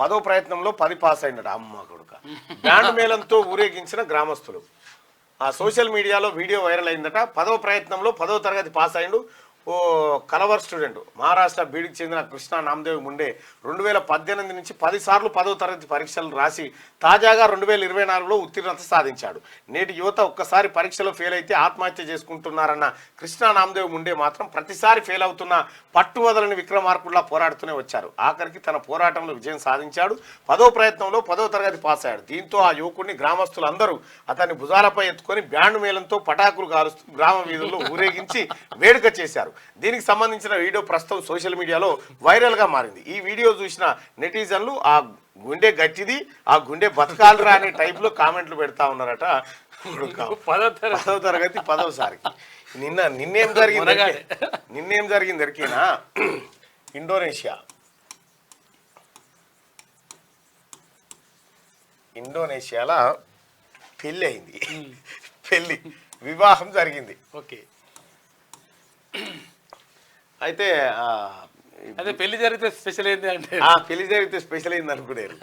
10వ ప్రయత్నంలో 10 పాస్ అయినట అమ్మ కొడుక. బ్యాండ్ మేళంతో ఊరేగించిన గ్రామస్తులు. ఆ సోషల్ మీడియాలో వీడియో వైరల్ అయిందట. 10వ ప్రయత్నంలో 10వ తరగతి పాస్ అయిండు ఓ కలవర్ స్టూడెంట్. మహారాష్ట్ర బీడ్కి చెందిన కృష్ణ నామదేవ్ ముండే 2018 నుంచి 10 సార్లు 10వ తరగతి పరీక్షలు రాసి తాజాగా 2024లో ఉత్తీర్ణత సాధించాడు. నేటి యువత ఒక్కసారి పరీక్షలో ఫెయిల్ అయితే ఆత్మహత్య చేసుకుంటున్నారన్న కృష్ణ నామదేవ్ ముండే మాత్రం ప్రతిసారి ఫెయిల్ అవుతున్న పట్టు వదలని విక్రమార్కుల్లా పోరాడుతూనే వచ్చారు. ఆఖరికి తన పోరాటంలో విజయం సాధించాడు. 10వ ప్రయత్నంలో 10వ తరగతి పాస్ అయ్యాడు. దీంతో ఆ యువకుడిని గ్రామస్తులందరూ అతన్ని భుజాలపై ఎత్తుకొని బ్యాండ్ మేళంతో పటాకులు కాలుస్తూ గ్రామ వీధుల్లో ఊరేగించి వేడుక చేశారు. దీనికి సంబంధించిన వీడియో ప్రస్తుతం సోషల్ మీడియాలో వైరల్గా మారింది. ఈ వీడియో చూసిన నెటిజన్లు ఆ గుండె గట్టిది, ఆ గుండె బతకాలరా అనే టైప్లో కామెంట్లు పెడతా ఉన్నారట. 10వ తరగతి 10వసారికి నిన్నేం జరిగింది ఎరికేనా? ఇండోనేషియాలో పెళ్ళి అయింది. వివాహం జరిగింది. ఓకే. అయితే అదే పెళ్లి జరిగితే స్పెషల్ ఏంటి అంటే పెళ్లి జరిగితే స్పెషల్ అయింది అనుకునేరు.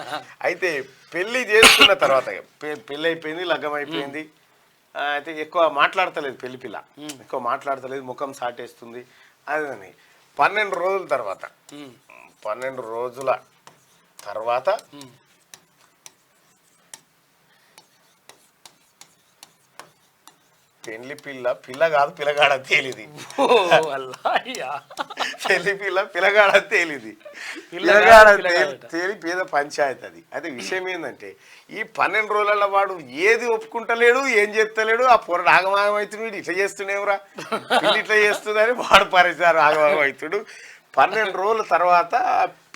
అయితే పెళ్లి చేసుకున్న తర్వాత పెళ్ళి అయిపోయింది, లగ్గం అయిపోయింది. అయితే ఎక్కువ మాట్లాడతలేదు పెళ్లి పిల్ల, ఎక్కువ మాట్లాడతలేదు, ముఖం సాటేస్తుంది. అదని 12 రోజుల తర్వాత పెళ్లి పిల్ల కాదు పిల్లగాడ తేలిది. పెళ్లి పిల్లగాడ తేలిది. తేలి పేద పంచాయతీ అది. అయితే విషయం ఏంటంటే ఈ 12 రోజుల వాడు ఏది ఒప్పుకుంటలేడు, ఏం చేస్తలేడు. ఆ పొరడు ఆగమాగం అవుతుడు. వీడు ఇట్లా చేస్తున్నావురా, పిల్లి ఇట్లా చేస్తుందని వాడు పరిచారు ఆగమాగం అవుతుడు. 12 రోజుల తర్వాత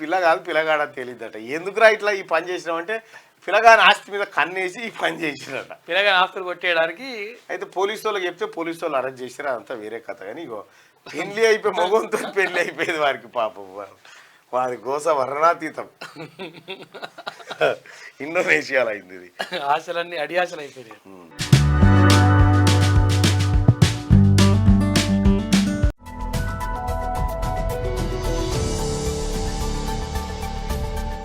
పిల్ల కాదు పిల్లగాడ తేలిద్దట. ఎందుకురా ఇట్లా ఈ పని చేసినామంటే పిల్లగాని ఆస్తి మీద కన్నేసి ఈ పని చేసిరట. పిల్లగాని ఆస్తులు కొట్టేయడానికి. అయితే పోలీసు వాళ్ళకి చెప్తే పోలీసు వాళ్ళు అరెస్ట్ చేసిరా. అదంతా వేరే కథ. కానీ ఇగో పెళ్లి అయిపోయి మగంతో పెళ్లి అయిపోయేది వారికి. పాపం వారి గోస వర్ణాతీతం. ఇండోనేషియాలో అయింది ఇది. ఆశలన్నీ అడియాశలు అయిపోయాయి.